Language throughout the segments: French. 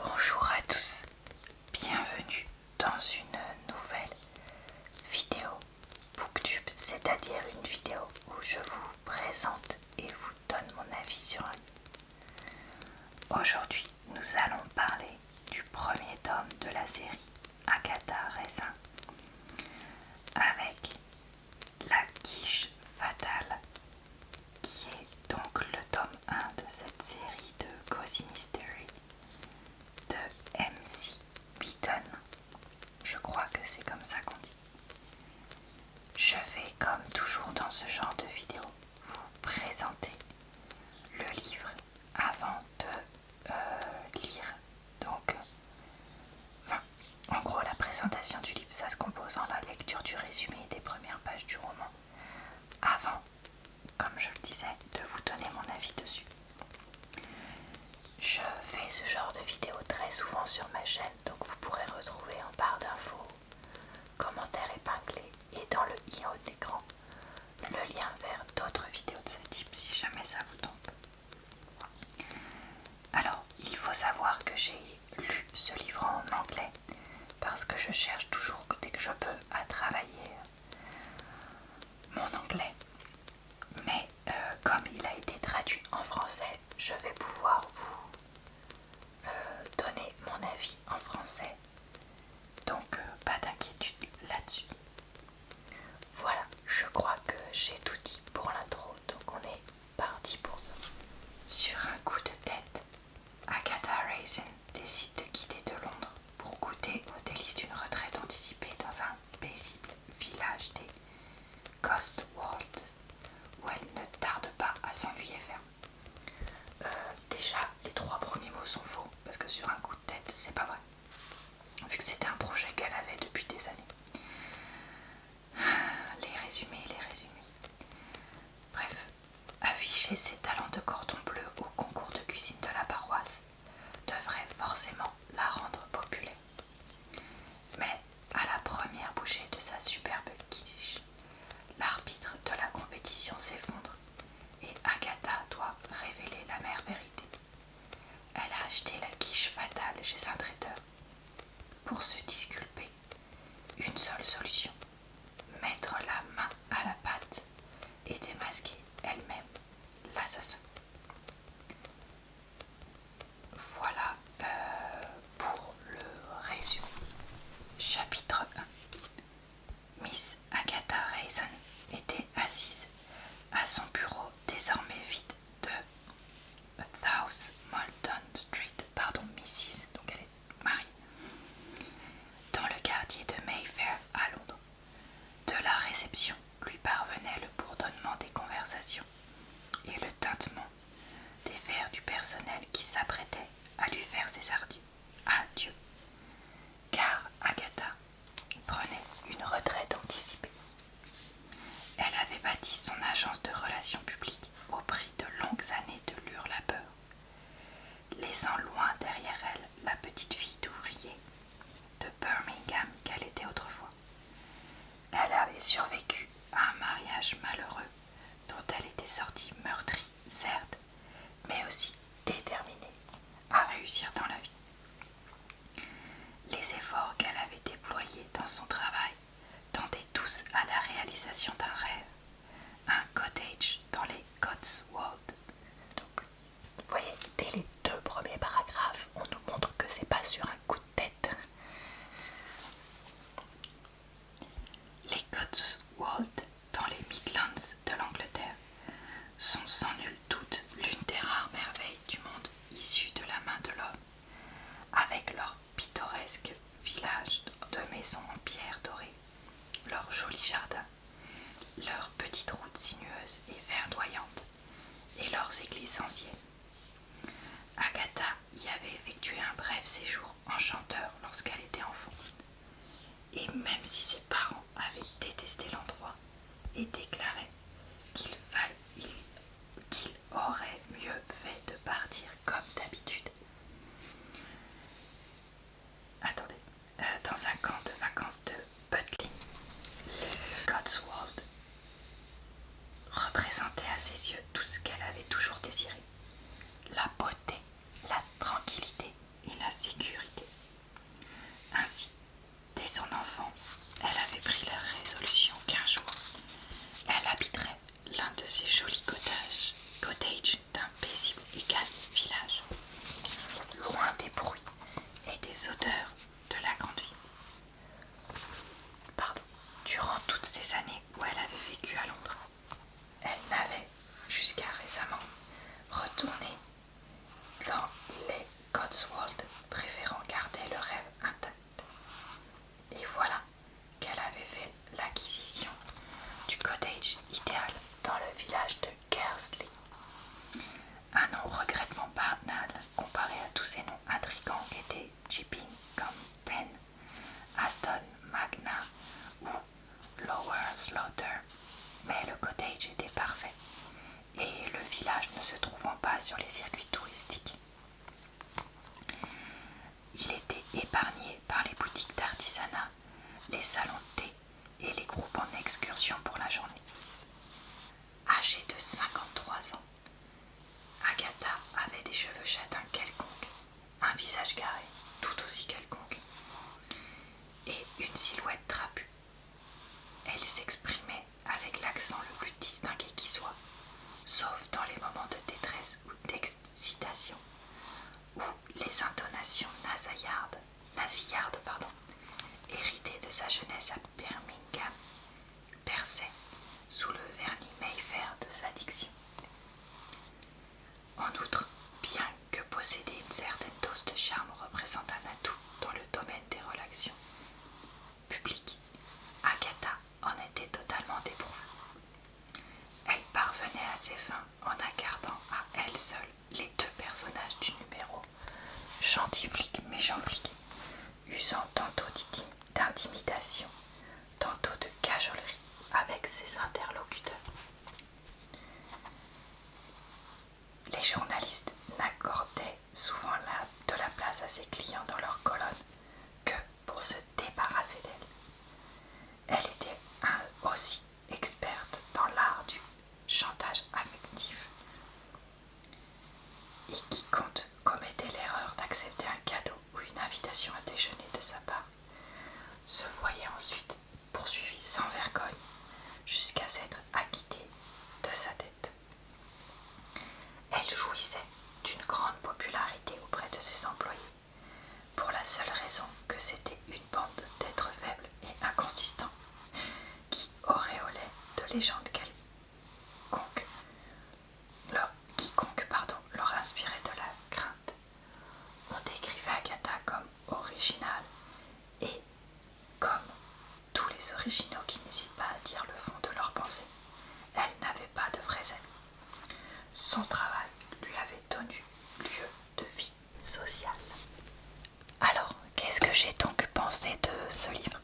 Bonjour à tous, bienvenue dans une nouvelle vidéo Booktube, c'est-à-dire une vidéo où je vous présente et vous donne mon avis sur un livre. Aujourd'hui, nous allons parler du premier tome de la série Agatha Raisin avec La Quiche Fatale, qui est donc le tome 1 de cette série de Cozy Mystery de MC Beaton. Je crois que c'est comme ça qu'on dit. Je vais, comme toujours dans ce genre de vidéo, vous présenter le livre avant de lire. Donc, en gros, la présentation du livre, ça se compose en la lecture du résumé et des premières pages du roman, avant, comme je le disais, de vous donner mon avis dessus. Je fais ce genre de vidéo très souvent sur ma chaîne, donc vous pourrez retrouver en barre d'infos, commentaires épinglés et dans le i en haut de l'écran le lien vers d'autres vidéos de ce type si jamais ça vous tente. Alors, il faut savoir que j'ai lu ce livre en anglais parce que je cherche toujours dès que je peux à travailler mon anglais. Mais comme il a été traduit en français, je vais pouvoir vous donner mon avis en français. Donc pas d'inquiétude là-dessus. Voilà, je crois que j'ai tout dit pour l'intro, donc on est parti pour ça. Sur un coup de tête, Agatha Raisin décide de quitter de Londres pour goûter aux délices d'une retraite anticipée dans un paisible village des Cotswolds, où elle ne tarde pas à s'ennuyer ferme. Déjà, les 3 premiers mots sont faux, parce que sur un coup de tête, c'est pas vrai. Vu que c'était un projet qu'elle avait depuis des années. Les résumés. Bref, afficher ses talents de cordon bleu au concours de cuisine de la paroisse devrait forcément la rendre populaire. Mais à la première bouchée de sa superbe quiche, l'arbitre de la compétition s'effondre et Agatha doit révéler l'amère vérité. Elle a acheté la quiche fatale chez un traiteur. Pour se disculper, une seule solution: mettre la main à la pâte et démasquer elle-même l'assassin. Voilà pour le résumé. Chapitre 1. Miss Agatha Raisin était assise à son bureau désormais vide de South Molton Street, Mrs. donc elle est mariée, dans le quartier de Mayfair à Londres. De la réception lui parvenait le bourdonnement des conversations et le tintement des verres du personnel qui s'apprêtait à lui faire ses adieux, car Agatha prenait une retraite anticipée. Elle avait bâti son agence de relations publiques au prix de longues années de l'hurlapeur, laissant loin derrière elle la petite fille d'ouvrier de Birmingham qu'elle était autrefois. Elle avait survécu à un mariage malheureux dont elle était sortie meurtrie, certes, mais aussi déterminée à réussir dans la vie. Les efforts qu'elle avait déployés dans son travail tendaient tous à la réalisation d'un rêve, un cottage dans les Cotswolds. Donc, vous voyez, dès les 2 premiers paragraphes, on nous montre que c'est pas sur un coup de tête. Les Cotswolds dans les Midlands de l'Angleterre sont sans nul doute l'une des rares merveilles du monde issues de la main de l'homme, avec leur pittoresque village de maisons en pierre dorée, leurs jolis jardins, leurs petites routes sinueuses et verdoyantes, et leurs églises anciennes. Agatha y avait effectué un bref séjour enchanteur lorsqu'elle était enfant, et même si ses parents avaient détesté l'endroit et déclaré qu'il aurait mieux fait de partir comme d'habitude, dans un camp de vacances de Butlin, les Cotswolds représentait à ses yeux tout ce qu'elle avait toujours désiré: la beauté, la tranquillité et la sécurité. les odeurs de la grande ville. Durant toutes ces années où elle avait vécu à Londres, elle n'avait jusqu'à récemment retourné dans les Cotswolds, préférant garder le rêve intact. Et voilà qu'elle avait fait l'acquisition du cottage idéal dans le village de Kersley. Un nom regrettement banal comparé à tous ces noms intrigants qu'étaient Chipping comme Penn, Aston, Magna ou Lower Slaughter, mais le cottage était parfait et le village ne se trouvant pas sur les circuits touristiques. Il était épargné par les boutiques d'artisanat, les salons de thé et les groupes en excursion pour la journée. Âgée de 53 ans, Agatha avait des cheveux châtains quelconques, un visage carré tout aussi quelconque et une silhouette trapue. Elle s'exprimait avec l'accent le plus distingué qui soit, sauf dans les moments de détresse ou d'excitation, où les intonations nasillardes, héritées de sa jeunesse à Birmingham, perçaient sous le vernis Mayfair de sa diction. En outre, bien que posséder une certaine dose de charme représente un atout dans le domaine des relations publiques, Agatha en était totalement dépourvue. Elle parvenait à ses fins en incarnant à elle seule les deux personnages du numéro, gentil flic, méchant flic, usant tantôt d'intimidation, tantôt de cajolerie avec ses interlocuteurs. Les journalistes n'accordaient souvent de la place à ses clients dans leurs colonnes que pour se débarrasser d'elle. Elle était aussi experte dans l'art du chantage affectif. Et quiconque commettait l'erreur d'accepter un cadeau ou une invitation à déjeuner de sa part se voyait ensuite poursuivi sans vergogne jusqu'à s'être acquitté de sa dette. Elle jouissait d'une grande popularité auprès de ses employés, pour la seule raison que c'était une bande d'êtres faibles et inconsistants qui auréolaient de légendes quiconque leur inspirait de la crainte. On décrivait Agatha comme originale et comme tous les originaux qui n'hésitent pas à dire le fond de leurs pensées. Elle n'avait pas de vrais amis. Son travail lui avait donné lieu de vie sociale. Alors, qu'est-ce que j'ai donc pensé de ce livre?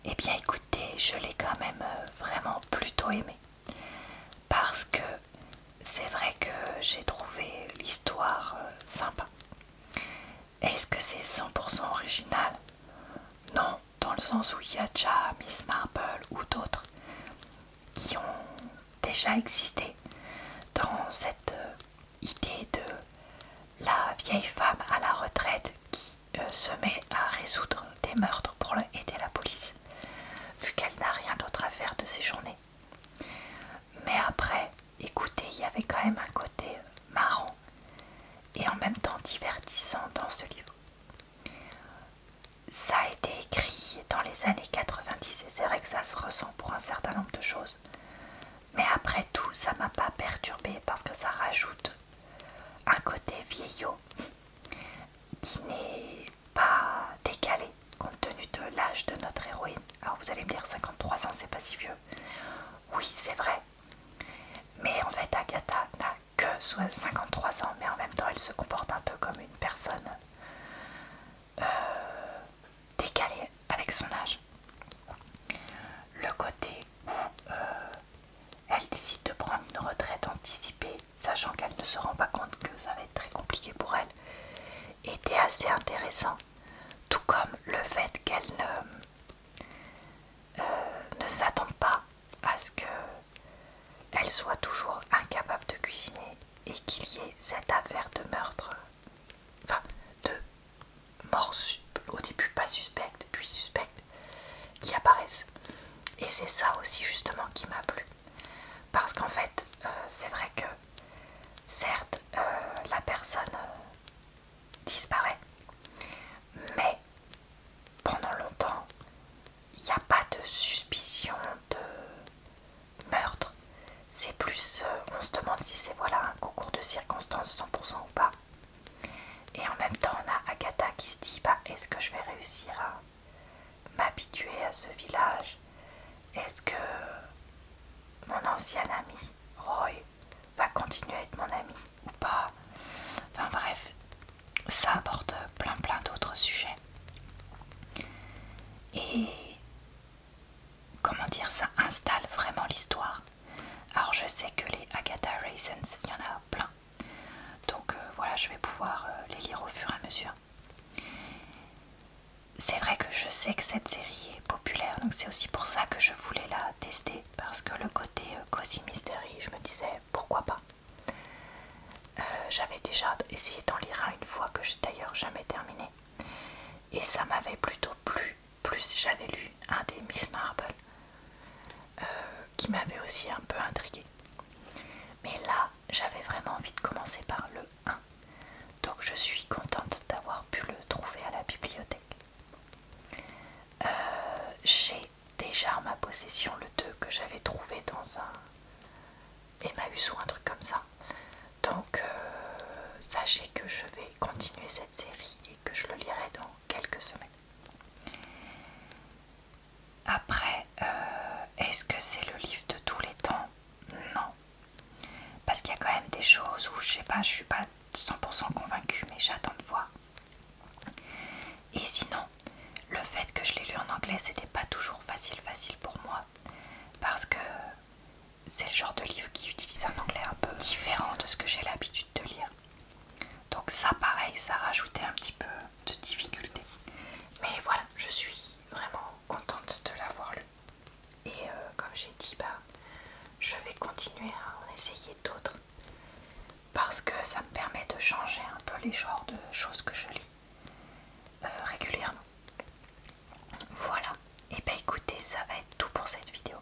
Eh bien écoutez, je l'ai quand même vraiment plutôt aimé. Parce que c'est vrai que j'ai trouvé l'histoire sympa. Est-ce que c'est 100% original? Non, dans le sens où il y a déjà Miss Marple ou d'autres qui ont déjà existé dans cette idée de la vieille femme à la retraite qui se met à résoudre des meurtres pour aider la police, vu qu'elle n'a rien d'autre à faire de ses journées. Mais après, écoutez, il y avait quand même un côté marrant et en même temps divertissant dans ce livre. Ça a été écrit dans les années 90 et c'est vrai que ça se ressent pour un certain nombre de choses. Mais après tout, ça m'a pas perturbée parce que ça rajoute un côté vieillot qui n'est pas décalé compte tenu de l'âge de notre héroïne. Alors vous allez me dire 53 ans, c'est pas si vieux. Oui, c'est vrai. Mais en fait, Agatha n'a que 53 ans, mais en même temps, elle se comporte un peu comme une personne décalée avec son âge. Le côté où elle décide de prendre une retraite anticipée, sachant qu'elle ne se rend pas compte que ça va être très compliqué pour elle, était assez intéressant. Tout comme le fait qu'elle ne s'attende pas à ce qu'elle soit toujours incapable de cuisiner et qu'il y ait cette affaire de meurtre, enfin de mort au début pas suspecte, puis suspecte, qui apparaissent. Et c'est ça aussi justement qui m'a plu. Parce qu'en fait, c'est vrai que certes, la personne disparaît, mais est-ce que je vais réussir à m'habituer à ce village? Est-ce que mon ancien ami Roy va continuer à être mon ami ou pas? Enfin bref, ça apporte plein d'autres sujets. Et comment dire, ça installe vraiment l'histoire. Alors je sais que les Agatha Raisins, il y en a plein. Donc voilà, je vais pouvoir les lire au fur et à mesure. C'est vrai que je sais que cette série est populaire, donc c'est aussi pour ça que je voulais la tester, parce que le côté Cozy Mystery, je me disais pourquoi pas. J'avais déjà essayé d'en lire un une fois que j'ai d'ailleurs jamais terminé, et ça m'avait plutôt plu. Plus j'avais lu un des Miss Marple qui m'avait aussi un peu intriguée. Mais là, j'avais vraiment envie de commencer par le 1, donc je suis contente d'avoir pu le trouver à la bibliothèque. J'ai déjà en ma possession le 2 que j'avais trouvé dans un Emmaüs ou un truc comme ça. Donc sachez que je vais continuer cette série et que je le lirai dans quelques semaines. Après, est-ce que c'est le livre de tous les temps? Non. Parce qu'il y a quand même des choses où je sais pas, je suis pas 100% convaincue, mais j'attends de voir. Et sinon, le fait que je l'ai lu en anglais, c'était pas toujours facile pour moi, parce que c'est le genre de livre qui utilise un anglais un peu différent de ce que j'ai l'habitude de lire. Donc ça, pareil, ça rajoutait un petit peu de difficulté. Mais voilà, je suis vraiment contente de l'avoir lu. Et comme j'ai dit, je vais continuer à en essayer d'autres, parce que ça me permet de changer un peu les genres de choses que je lis régulièrement. Voilà, et écoutez, ça va être tout pour cette vidéo.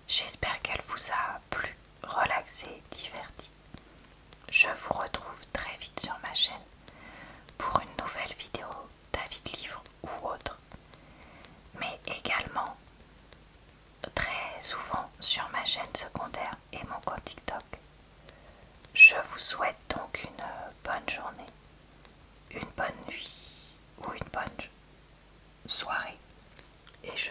J'espère qu'elle vous a plu, relaxé, diverti. Je vous retrouve très vite sur ma chaîne pour une nouvelle vidéo d'avis de livres ou autre, mais également très souvent sur ma chaîne secondaire et mon compte TikTok. Je vous souhaite donc une bonne journée, une bonne nuit ou une bonne soirée, et je